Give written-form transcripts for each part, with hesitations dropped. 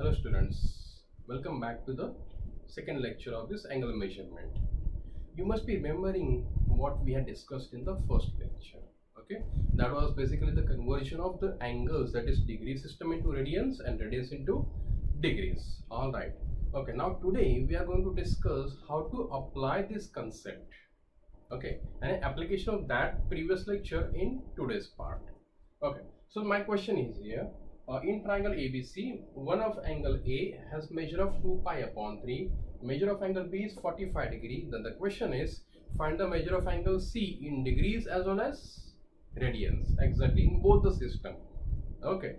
Hello students, welcome back to the second lecture of this angle measurement. You must be remembering what we had discussed in the first lecture. Okay, that was basically the conversion of the angles, that is degree system, into radians and radians into degrees. All right. Okay, now today we are going to discuss how to apply this concept. Okay, and an application of that previous lecture in today's part. Okay, so my question is here, in triangle ABC, one of angle A has measure of 2 pi upon 3, measure of angle B is 45 degree. Then the question is, find the measure of angle C in degrees as well as radians, exactly in both the system. Okay,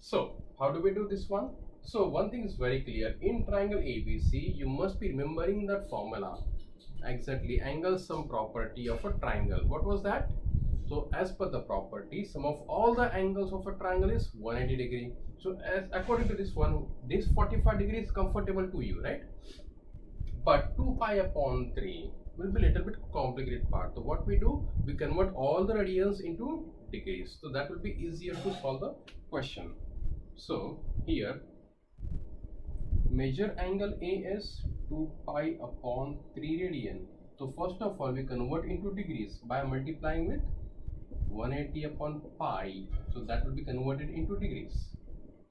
so how do we do this one? So one thing is very clear, in triangle ABC, you must be remembering that formula. Exactly, angle sum property of a triangle. What was that? So as per the property, sum of all the angles of a triangle is 180 degree. So as according to this one, this 45 degree is comfortable to you, right? But 2 pi upon 3 will be a little bit complicated part. So what we do, we convert all the radians into degrees. So that will be easier to solve the question. So here, measure angle A is 2 pi upon 3 radian. So first of all, we convert into degrees by multiplying with 180 upon pi. So that will be converted into degrees.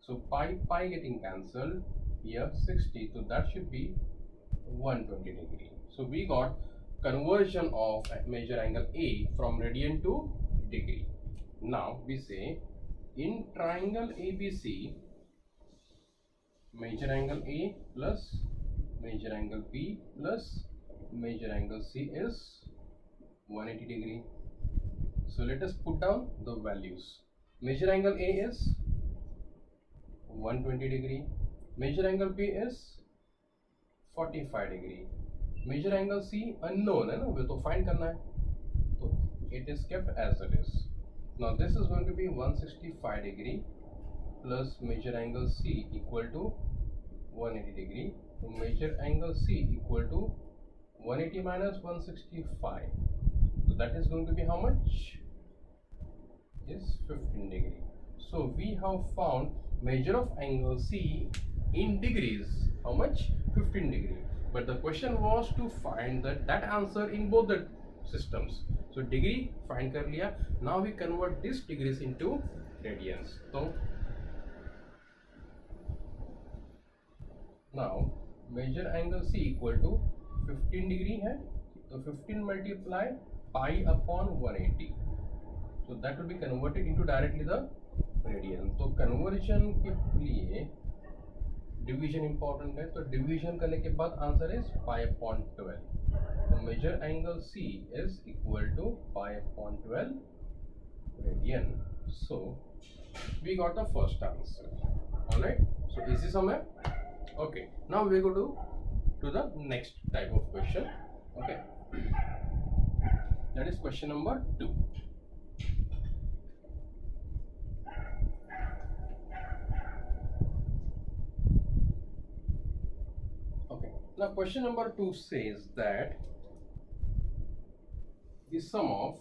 So pi getting cancelled, here 60. So that should be 120 degree. So we got conversion of measure angle A from radian to degree. Now we say in triangle ABC, measure angle A plus measure angle B plus measure angle C is 180 degree. So let us put down the values. Measure angle A is 120 degree. Measure angle B is 45 degree. Measure angle C unknown है ना, वो तो find करना है. So it is kept as it is. Now this is going to be 165 degree plus measure angle C equal to 180 degree. So measure angle C equal to 180 minus 165. So that is going to be how much? Is 15 degree. So we have found measure of angle C in degrees. How much? 15 degree. But the question was to find that answer in both the systems. So degree find कर लिया. Now we convert these degrees into radians. So now measure angle C equal to 15 degree है. So 15 multiply pi upon 180. So that will be converted into directly the radian. तो conversion के लिए division important है. तो division करने के बाद answer is pi upon 12. So measure angle C is equal to pi upon 12 radian. So we got the first answer. Alright. So easy somewhere. Okay. Now we go to the next type of question. Okay. That is question number 2. Now question number 2 says that the sum of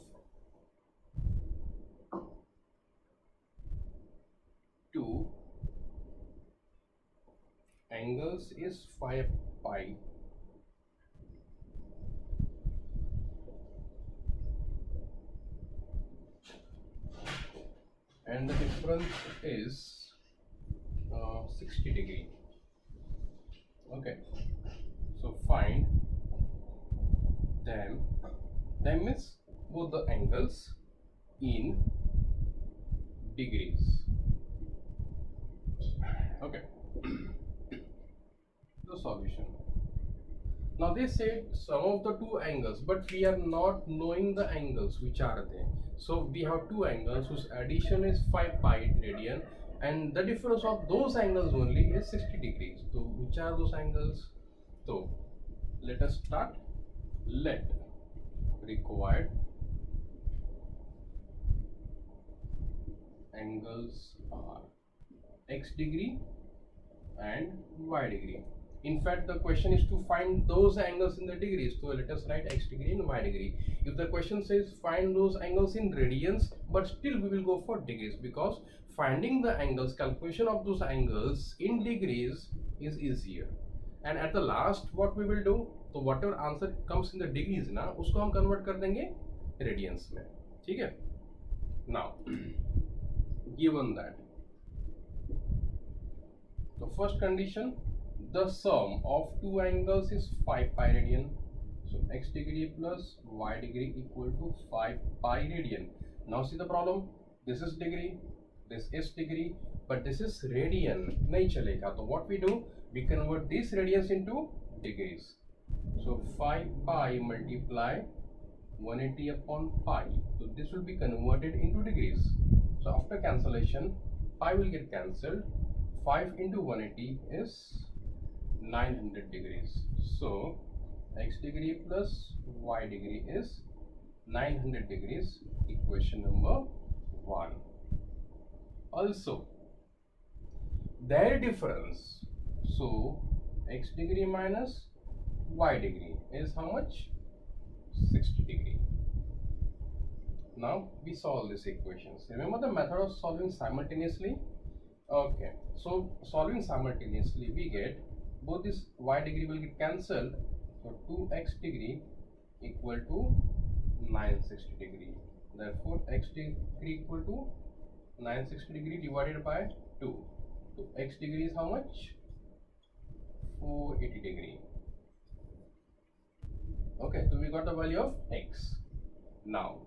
two angles is 5 pi and the difference is 60 degree. Okay, so find them means both the angles in degrees. Okay. The solution. Now they said sum of the two angles, but we are not knowing the angles which are there. So we have two angles whose addition is 5 pi radian, and the difference of those angles only is 60 degrees. So which are those angles? So let us start. Let required angles are x degree and y degree. In fact, the question is to find those angles in the degrees. So let us write x degree and y degree. If the question says find those angles in radians, but still we will go for degrees, because finding the angles, calculation of those angles in degrees is easier. And at the last what we will do, तो whatever answer comes in the degrees ना, उसको हम convert कर देंगे radians में. ठीक है? Now, given that, the first condition, the sum of two angles is 5 pi radian. So x degree plus y degree equal to 5 pi radian. Now see the problem. This is degree, this is degree, but this is radian. नहीं चलेगा. So what we do? We convert these radians into degrees. So 5 pi multiply 180 upon pi. So this will be converted into degrees. So after cancellation, pi will get cancelled. 5 into 180 is 900 degrees. So x degree plus y degree is 900 degrees. Equation number 1. Also, their difference, so x degree minus y degree is how much? 60 degree. Now we solve these equations. Remember the method of solving simultaneously? Okay, so solving simultaneously, we get both this y degree will get cancelled. So 2x degree equal to 960 degree. Therefore x degree equal to 960 degree divided by 2. So x degree is how much? 480 degree. Okay, so we got the value of x. Now,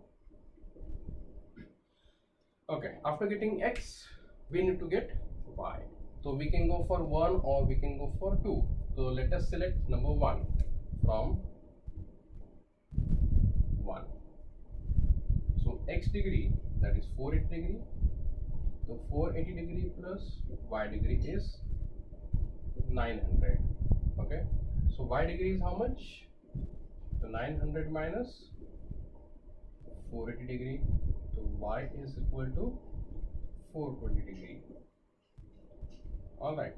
okay, after getting x, we need to get y. So we can go for 1 or we can go for 2. So let us select number 1 from 1. So x degree, that is 480 degree. So 480 degree plus y degree is 900. Okay, so y degree is how much? So 900 minus 480 degree. So y is equal to 420 degree. Alright,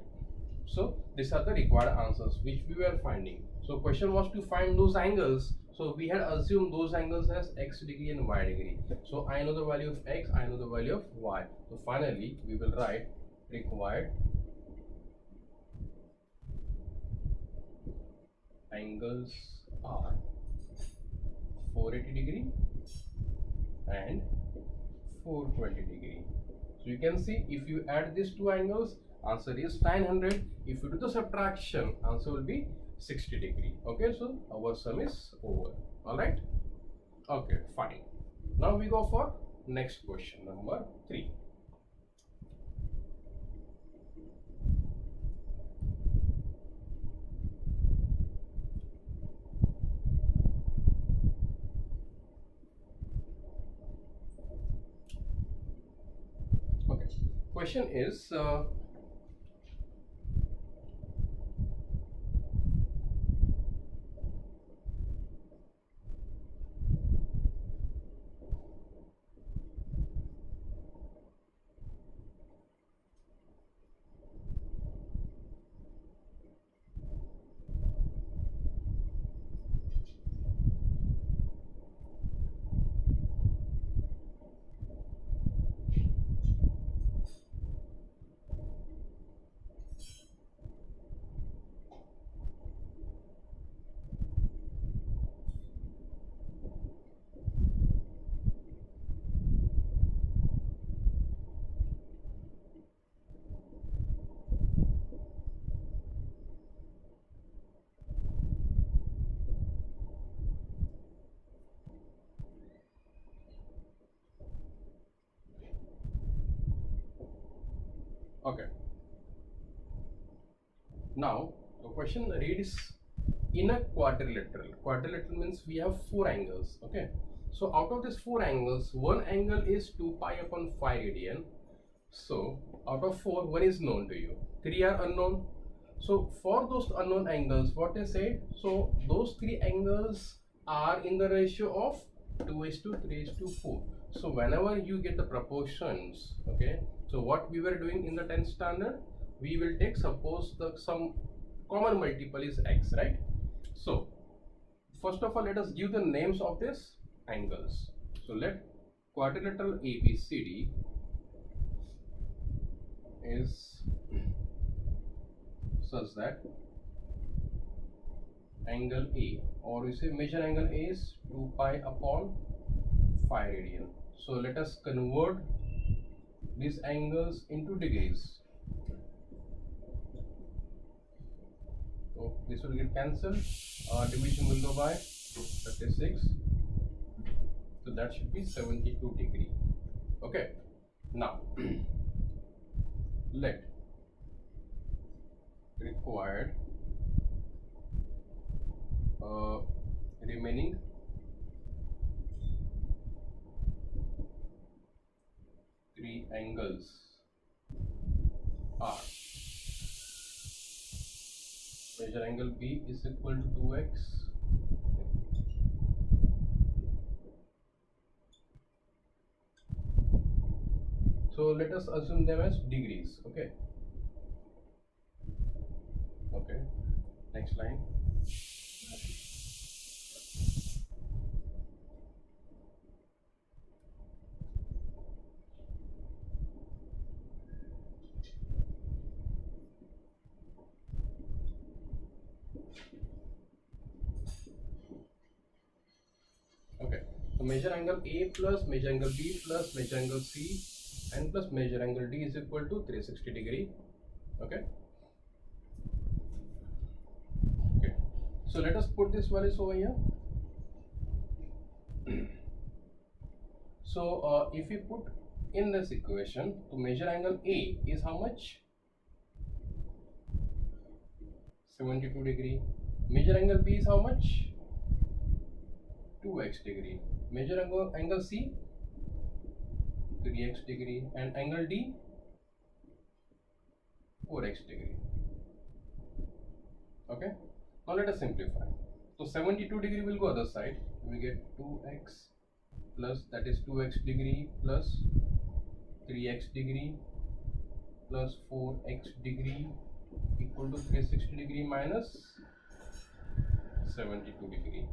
so these are the required answers which we were finding. So question was to find those angles. So we had assumed those angles as x degree and y degree. So I know the value of x, I know the value of y. So finally we will write required angles are 480 degree and 420 degree. So you can see if you add these two angles, answer is 900. If you do the subtraction, answer will be 60 degree. Okay, so our sum is over. All right. Okay, fine. Now we go for next question, number 3. Okay, question is okay. Now the question reads, in a quadrilateral. Quadrilateral means we have 4 angles. Okay. So out of these 4 angles, one angle is 2 pi upon 5 radian. So out of 4, one is known to you. 3 are unknown. So for those unknown angles, what they say? So those 3 angles are in the ratio of 2:3:4. So whenever you get the proportions, okay. So what we were doing in the 10th standard, we will take suppose the some common multiple is x, right? So first of all, let us give the names of these angles. So let quadrilateral ABCD is such that angle A, or we say measure angle A is 2 pi upon 5 radian. So let us convert these angles into degrees. So this will get cancelled. Division will go by 36. So that should be 72 degree. Okay. Now let required remaining three angles are measure angle B is equal to 2x so let us assume them as degrees. Okay, next line. Okay, so measure angle A plus measure angle B plus measure angle C and plus measure angle D is equal to 360 degree. Okay, so let us put this values over here. So if we put in this equation, to measure angle A is how much? 72 degree. Measure angle B is how much? 2x degree. Measure angle C, 3x degree, and angle D, 4x degree. Okay, now let us simplify. So 72 degree will go other side. We get 2x plus, that is 2x degree, plus 3x degree plus 4x degree equal to 360 degree minus 72 degree.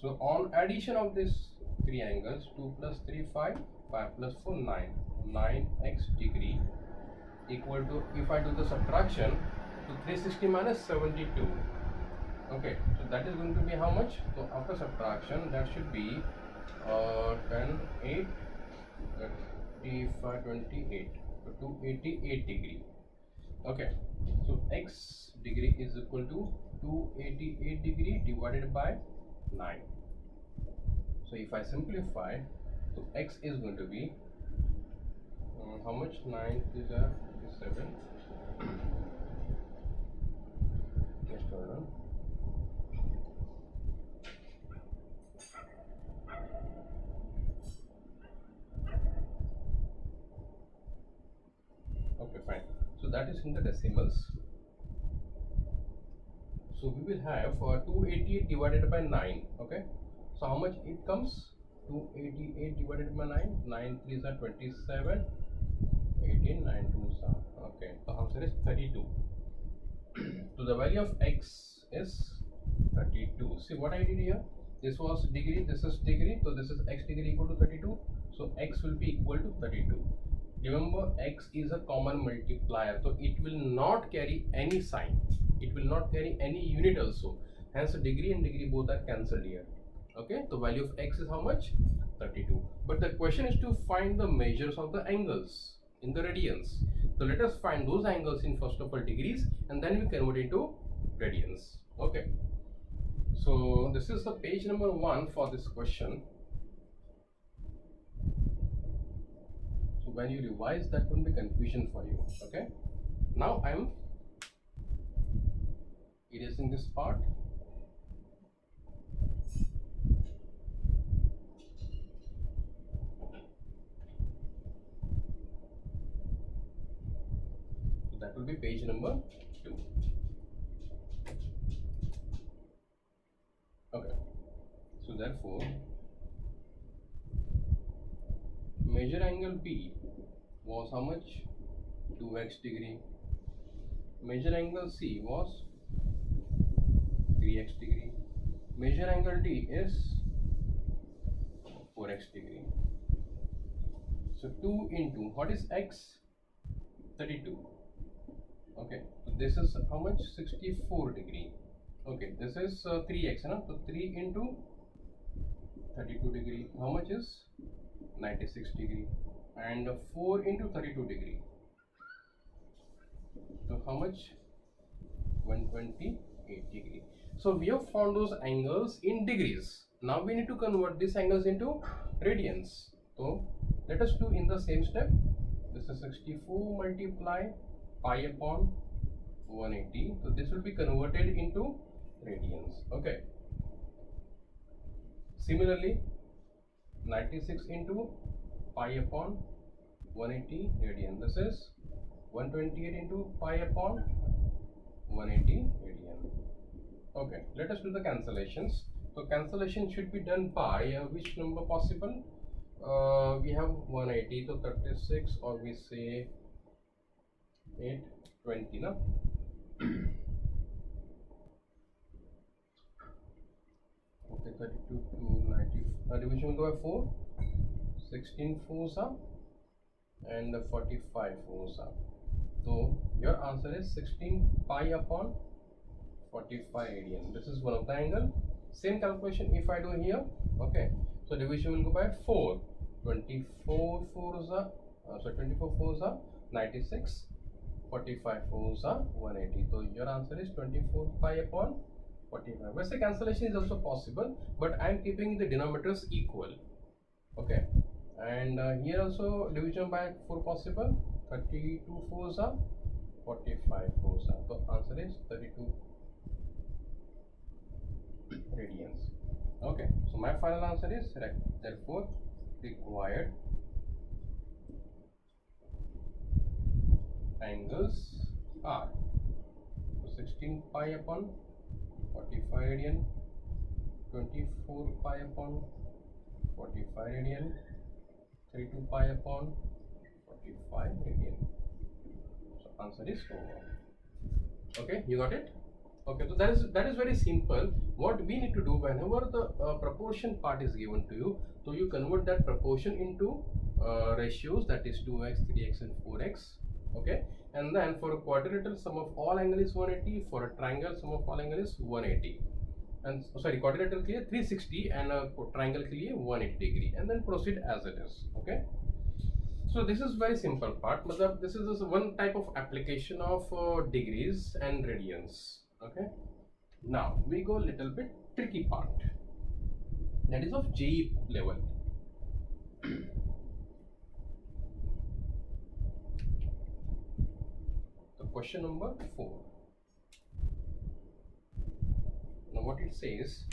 So on addition of these three angles, 2 plus 3 5, 5 plus 4 9, 9x degree equal to, if I do the subtraction, to 360 minus 72. Okay, so that is going to be how much? So after subtraction, that should be 10 8 35 28, so 288 degree. Okay, so x degree is equal to 288 degree divided by 9. So if I simplify, so x is going to be how much? 9 is 57. Just hold on. Okay, fine. So that is in the decimals. So we will have 288 divided by 9. Okay, so how much it comes? 288 divided by 9. 9 3s are 27. 18 9 2s are, okay, the answer is 32. So the value of x is 32. See what I did here? This was degree, this is degree, so this is x degree equal to 32. So x will be equal to 32. Remember, x is a common multiplier, so it will not carry any sign. It will not carry any unit also. Hence, degree and degree both are cancelled here. Okay, the value of x is how much? 32. But the question is to find the measures of the angles in the radians. So let us find those angles in first of all degrees, and then we convert into radians. Okay. So this is the page number 1 for this question. So when you revise, that won't be confusion for you. Okay. Now I am erasing this part. So that will be page number 2. Okay. So therefore, measure angle B was how much? 2x degree. Measure angle C was 3x degree. Measure angle D is 4x degree. So 2 into what is x? 32. Okay, so this is how much? 64 degree. Okay, this is 3x, no? So 3 into 32 degree. How much is 96 degree? And 4 into 32 degree. So how much? 128 degree. So we have found those angles in degrees. Now we need to convert these angles into radians. So let us do in the same step. This is 64 multiply pi upon 180. So this will be converted into radians. Okay. Similarly, 96 into pi upon 180 radian. This is 128 into pi upon 180 radian. Okay, let us do the cancellations. So cancellation should be done by which number possible? We have 180, so 36, or we say 820, no? Okay, 32 to 90. Division will go by 4. 16 fours are and 45 fours are. So your answer is 16 pi upon 45 radian. This is one of the angle. Same calculation if I do here. Okay, so division will go by 4. 24 fours are 24 fours are 96. 45 fours are 180. So your answer is 24 pi upon 45. Well, say cancellation is also possible, but I am keeping the denominators equal. Okay, and here also division by 4 possible. 32 fours are 45 fours are. So answer is 32 radians. Okay, so my final answer is correct. Therefore required angles are 16 pi upon 45 radian, 24 pi upon 45 radian, 32 pi upon 45 radian. So answer is 4. Okay, you got it? Okay, so that is very simple. What we need to do whenever the proportion part is given to you, so you convert that proportion into ratios, that is 2x, 3x and 4x. Okay, and then for a quadrilateral sum of all angle is 180, for a triangle sum of all angle is 180, and sorry, quadrilateral के लिए 360 and triangle के लिए 180 degree, and then proceed as it is. Okay, so this is very simple part. मतलब this is just one type of application of degrees and radians. Okay, now we go little bit tricky part, that is of JEE level. So question number 4. Now what it says,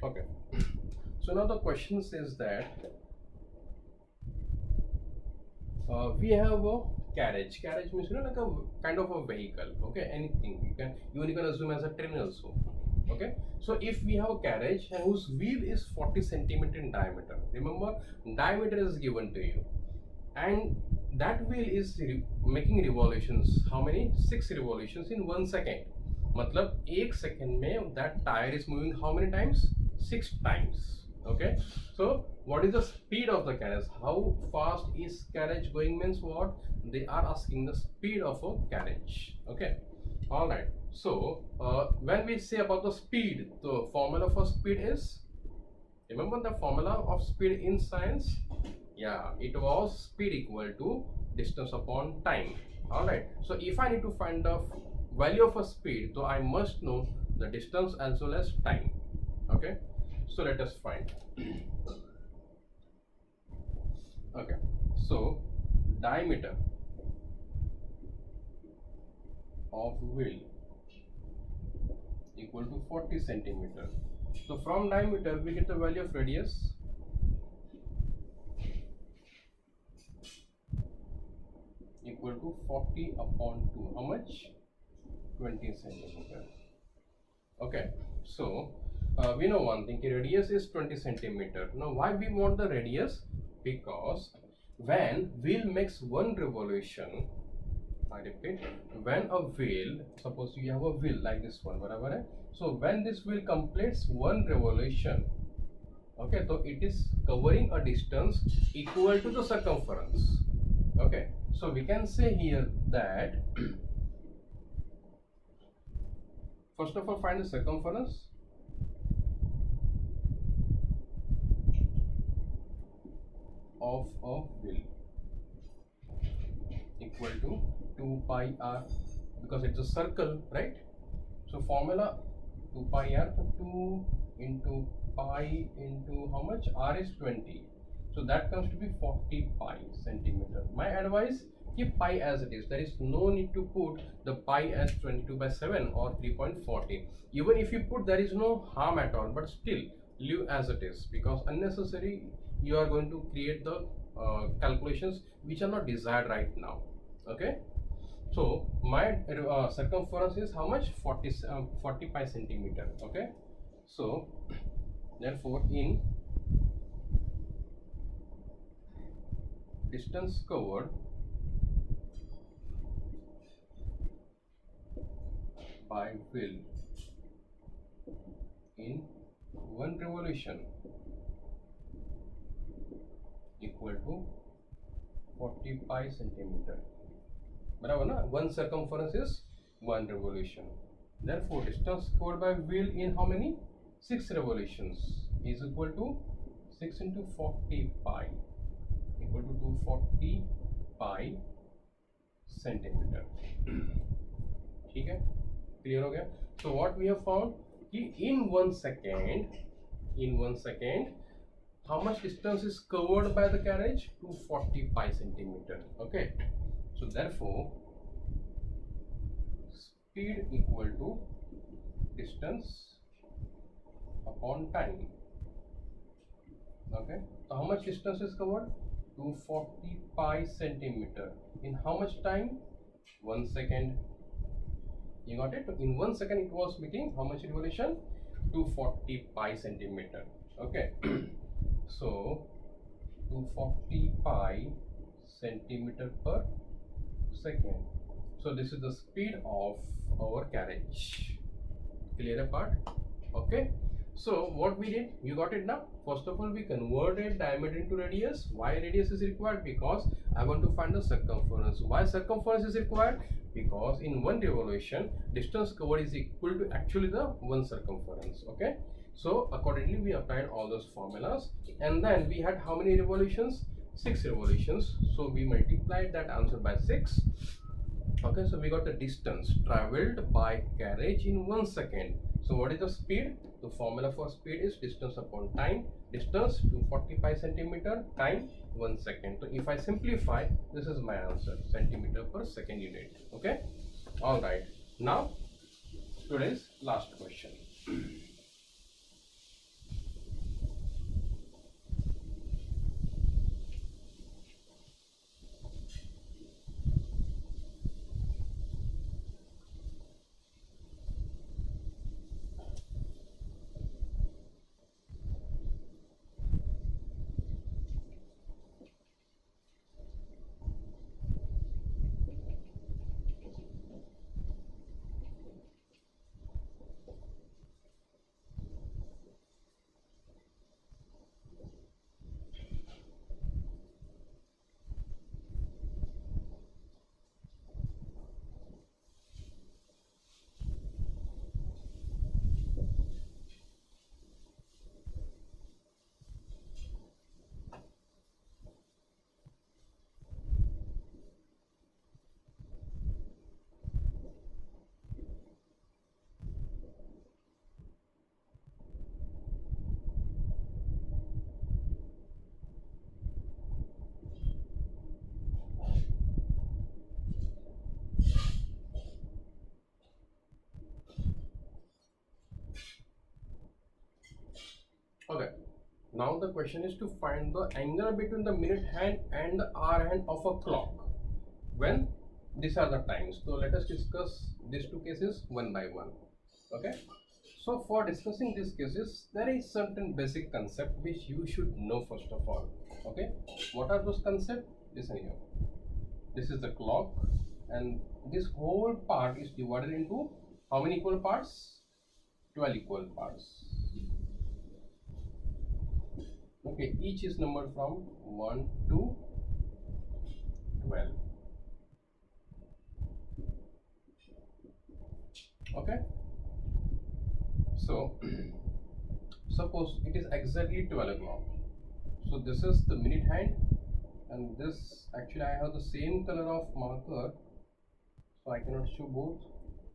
okay, so now the question says that we have a carriage. Carriage means, you know, like a kind of a vehicle. Okay, anything you can assume as a train also. Okay, so if we have a carriage and whose wheel is 40 centimeter in diameter, remember diameter is given to you, and that wheel is making revolutions. How many? 6 revolutions in 1 second. मतलब 1 second में that tire is moving how many times? 6 times. Okay, so what is the speed of the carriage? How fast is carriage going means what? They are asking the speed of a carriage. Okay, all right. So when we say about the speed, the formula for speed is Remember the formula of speed in science? Yeah, it was speed equal to distance upon time. All right. So if I need to find the value of a speed, so I must know the distance as well as time. Okay. So let us find. Okay. So diameter of wheel equal to 40 centimeter. So from diameter we get the value of radius equal to 40 upon 2. How much? 20 centimeter. Okay. So we know one thing, radius is 20 centimeter. Now why we want the radius? Because when wheel makes one revolution, I repeat, when a wheel, suppose you have a wheel like this one, whatever. So when this wheel completes one revolution, okay, so it is covering a distance equal to the circumference. Okay, so we can say here that first of all find the circumference of a wheel equal to 2 pi r, because it's a circle, right? So formula 2 pi r, 2 into pi into how much? R is 20. So that comes to be 40 pi centimeter. My advice, keep pi as it is. There is no need to put the pi as 22 by 7 or 3.40. Even if you put, there is no harm at all, but still leave as it is, because unnecessary you are going to create the calculations which are not desired right now. Okay. So my circumference is how much? 45 centimeter. Okay. So therefore in distance covered by wheel in one revolution equal to 45 centimeter. बराबर ना? One circumference is one revolution. Therefore, distance covered by wheel in how many? 6 revolutions is equal to 6 into 40 pi equal to 240 pi centimeter. ठीक है? Clear हो गया? So what we have found कि in 1 second, how much distance is covered by the carriage? 240 pi centimeter. Okay. So therefore, speed equal to distance upon time. Okay. So how much distance is covered? 240 pi centimeter. In how much time? 1 second. You got it? In 1 second it was making how much revolution? 240 pi centimeter. Okay. So 240 pi centimeter per second. So this is the speed of our carriage. Clear apart? Okay. So what we did, you got it now. First of all, we converted diameter into radius. Why radius is required? Because I want to find the circumference. Why circumference is required? Because in one revolution, distance covered is equal to actually the one circumference. Okay. So accordingly, we applied all those formulas, and then we had how many revolutions? 6 revolutions. So we multiplied that answer by 6. Okay, so we got the distance traveled by carriage in 1 second. So what is the speed? The formula for speed is distance upon time. Distance 245 centimeter, time 1 second. So if I simplify, this is my answer, centimeter per second unit. Okay. All right. Now today's last question. Now the question is to find the angle between the minute hand and the hour hand of a clock when these are the times. So let us discuss these two cases one by one. Okay. So for discussing these cases, there is certain basic concept which you should know first of all. Okay. What are those concepts? Listen here. This is the clock, and this whole part is divided into how many equal parts? 12 equal parts. Okay, each is numbered from 1 to 12. Okay, so suppose it is exactly 12 o'clock. So this is the minute hand, and this actually I have the same color of marker, so I cannot show both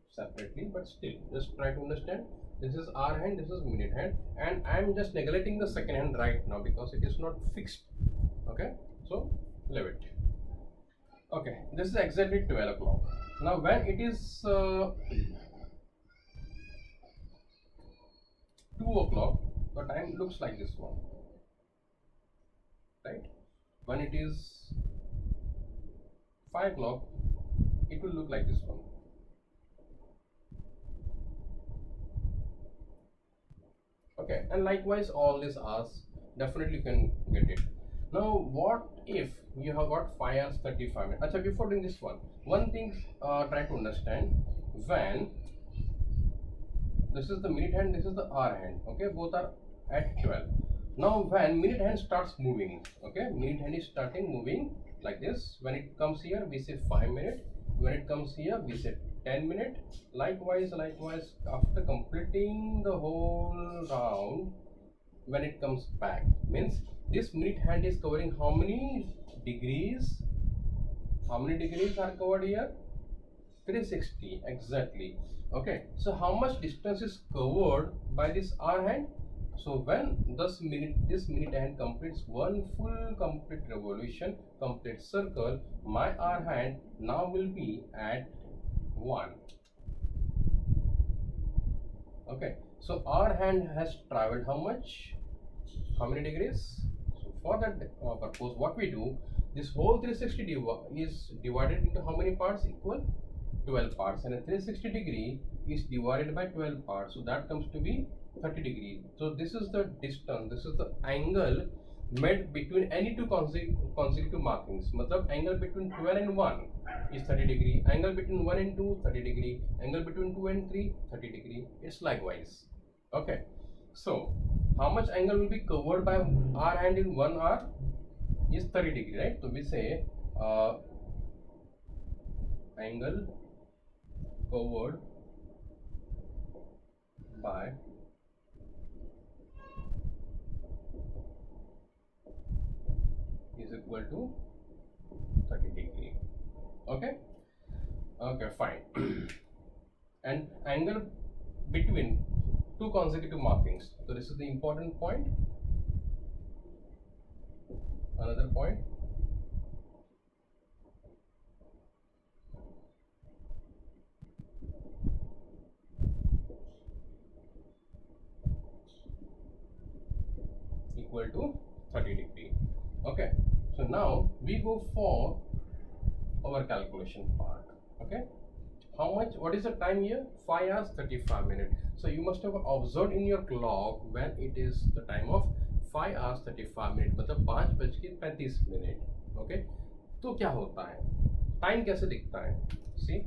separately, but still just try to understand. This is hour hand, this is minute hand, and I am just neglecting the second hand right now because it is not fixed. Okay, so leave it. Okay, this is exactly 12 o'clock. Now when it is 2 o'clock, the time looks like this one, right? When it is 5 o'clock, it will look like this one. Okay, and likewise all these hours, definitely you can get it. Now what if you have got 5 hours 35 minutes? Achha, before doing this one thing try to understand. When this is the minute hand, this is the hour hand, okay, both are at 12. Now when minute hand starts moving, okay, minute hand is starting moving like this. When it comes here we say 5 minutes, when it comes here we say 10 minutes. Likewise after completing the whole round, when it comes back, means this minute hand is covering how many degrees? How many degrees are covered here? 360 exactly. Okay, so how much distance is covered by this hour hand? So when this minute hand completes one full complete revolution, complete circle, my hour hand now will be at 1. Okay, so our hand has traveled how much? How many degrees? So for that purpose, what we do, this whole 360 is divided into how many parts? Equal 12 parts, and a 360 degree is divided by 12 parts, so that comes to be 30 degrees. So this is the distance, this is the angle made between any two consecutive markings. Matlab angle between 12 and 1 is 30 degree, angle between 1 and 2 30 degree, angle between 2 and 3 30 degree. It's likewise. Okay, so how much angle will be covered by our hand in 1 hour? Is 30 degree, right? So we say angle covered by is equal to 30 degree. Okay, okay, fine. And angle between two consecutive markings, so this is the important point. Another point, equal to 30 degree. Okay, so now we go for our calculation part. Okay, how much, what is the time here? 5 hours 35 minutes. So you must have observed in your clock when it is the time of 5 hours 35 minutes, मतलब 5:35 Okay, तो क्या होता है, time कैसे दिखता है? See,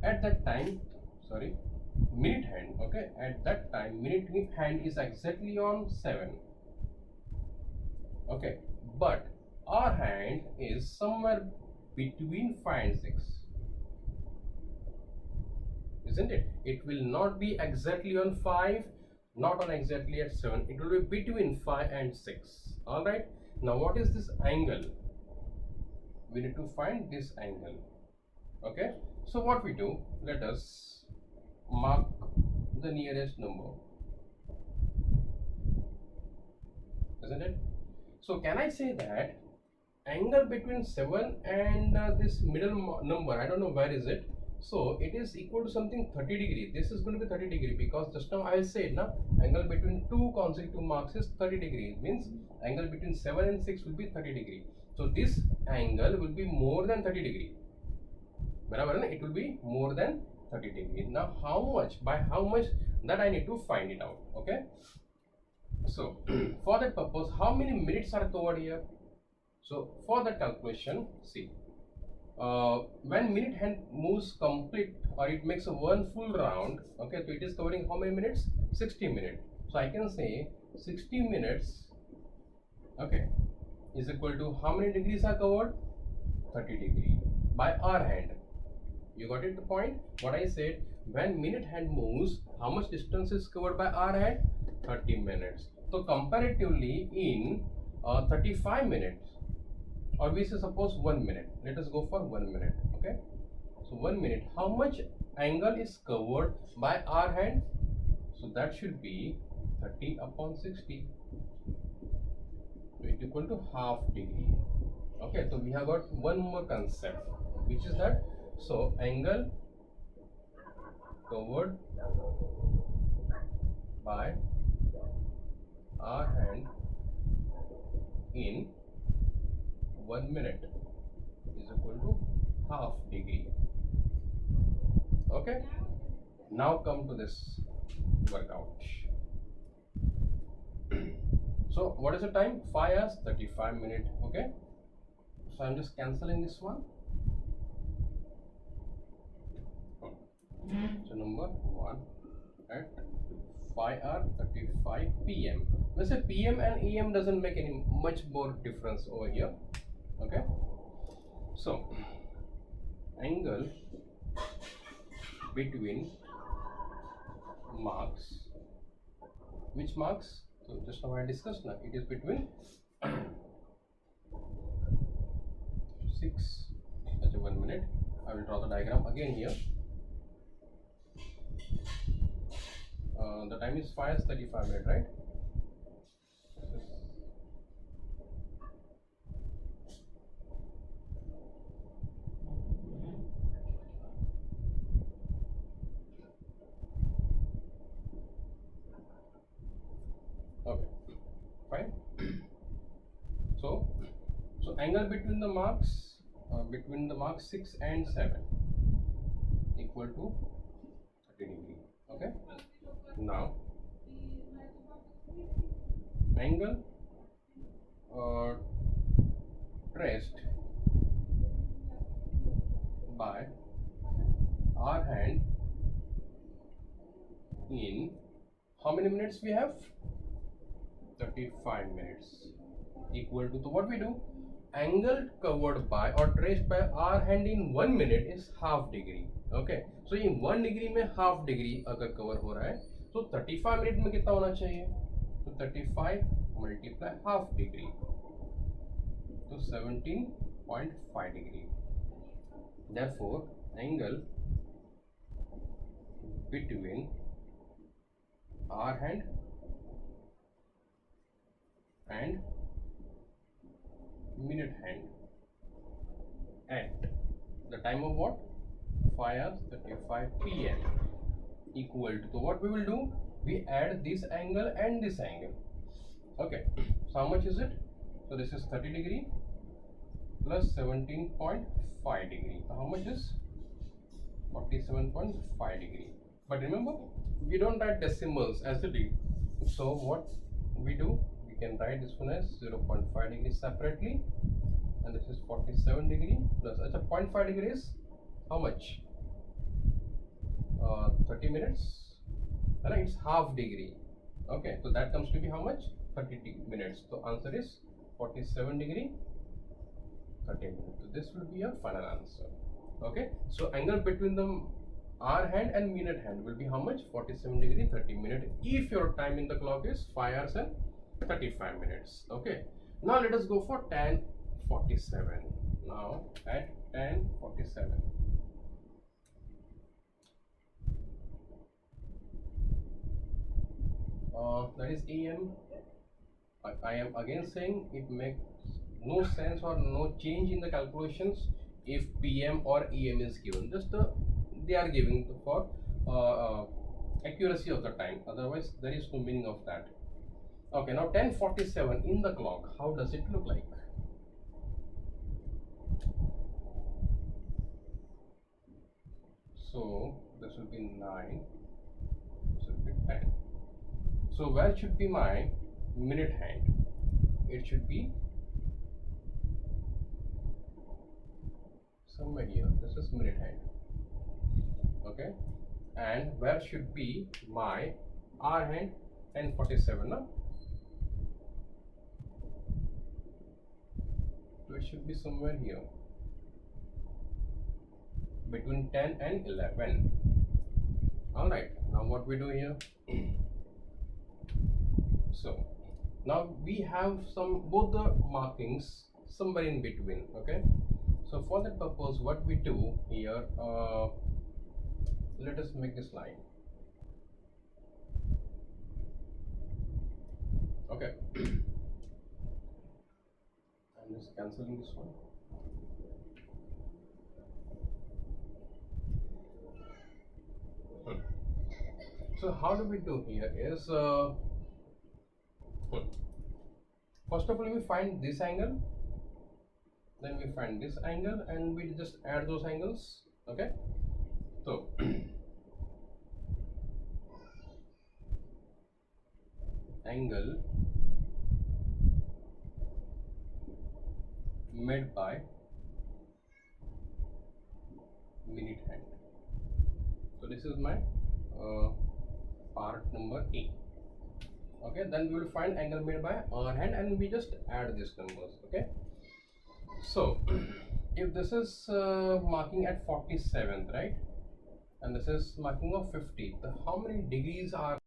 at that time, sorry, minute hand, okay, at that time minute hand is exactly on 7. Okay, but our hand is somewhere between 5 and 6, isn't it? It will not be exactly on 5, not on exactly at 7, it will be between 5 and 6. All right, now what is this angle? We need to find this angle. Okay, so what we do, let us mark the nearest number, isn't it? So can I say that angle between 7 and this middle number, I don't know where is it, So it is equal to something 30 degree. This is going to be 30 degree because just now I said na angle between two consecutive marks is 30 degree. It means angle between 7 and 6 will be 30 degree. So this angle will be more than 30 degree. It will be more than 30 degree. Now how much? By how much? That I need to find it out. Okay. So for that purpose, how many minutes are covered here? So for that calculation, see, when minute hand moves complete or it makes a one full round, okay, so it is covering how many minutes? 60 minutes. So I can say 60 minutes, okay, is equal to how many degrees are covered? 30 degree by our hand. You got it the point? What I said, when minute hand moves, how much distance is covered by our hand? 30 minutes. So comparatively in 35 minutes, or we say suppose 1 minute, let us go for 1 minute. Okay, so 1 minute, how much angle is covered by our hand? So that should be 30 upon 60, so it equal to half degree. Okay, so we have got one more concept, which is that, so angle covered by our hand in 1 minute is equal to half degree. Okay, now come to this workout. So what is the time? 5 hours 35 minutes. Okay, so I'm just cancelling this one. So number 1 at 5 hour 35 PM. Let's say PM and AM doesn't make any much more difference over here. Okay, so angle between marks, which marks? So just now I discussed now, it is between 6, that's 1 minute. I will draw the diagram again here. The time is 5 35 minutes, right? Okay, fine. So angle between the marks, 6 and 7 equal to 30 degree. Okay, now angle traced by our hand in how many minutes we have? 35 minutes equal to, so what we do, angle covered by or traced by our hand in 1 minute is half degree. Okay, so in 1 degree में half degree अगर cover हो रहा है, तो 35 minute में कितना होना चाहिए? तो 35 multiply half degree, तो 17.5 degree. Therefore angle between our hand and minute hand at the time of what? 5 hours 35 PM equal to, so what we will do, we add this angle and this angle. Okay, so how much is it? So this is 30 degree plus 17.5 degree. So how much is? 47.5 degree. But remember, we don't write decimals as a degree. So what we do, we can write this one as 0.5 degree separately, and this is 47 degree plus 0.5 degree is how much? 30 minutes, and it's half degree. Okay, so that comes to be how much? 30 minutes. So answer is 47 degree 30 minutes. So this will be your final answer. Okay, so angle between the hour hand and minute hand will be how much? 47 degree 30 minutes if your time in the clock is 5 hours and 35 minutes. Okay, now let us go for tan 47. Now at tan 47, that is AM. I am again saying it makes no sense or no change in the calculations if PM or EM is given. Just they are giving for accuracy of the time. Otherwise, there is no meaning of that. Okay, now 10:47 in the clock. How does it look like? So this will be 9. This will be 10. So where should be my minute hand? It should be somewhere here. This is minute hand. Okay, and where should be my hour hand? 10:47. No? So it should be somewhere here between 10 and 11. All right. Now what we do here? So now we have both the markings somewhere in between. Okay, so for that purpose, what we do here, let us make this line. Okay, I'm just cancelling this one. So how do we do here is first of all we find this angle, then we find this angle, and we just add those angles. Okay, so angle made by minute hand. So this is my part number A. Okay, then we will find angle made by hour hand, and we just add these numbers. Okay, so if this is marking at 47th, right, and this is marking of 50, how many degrees are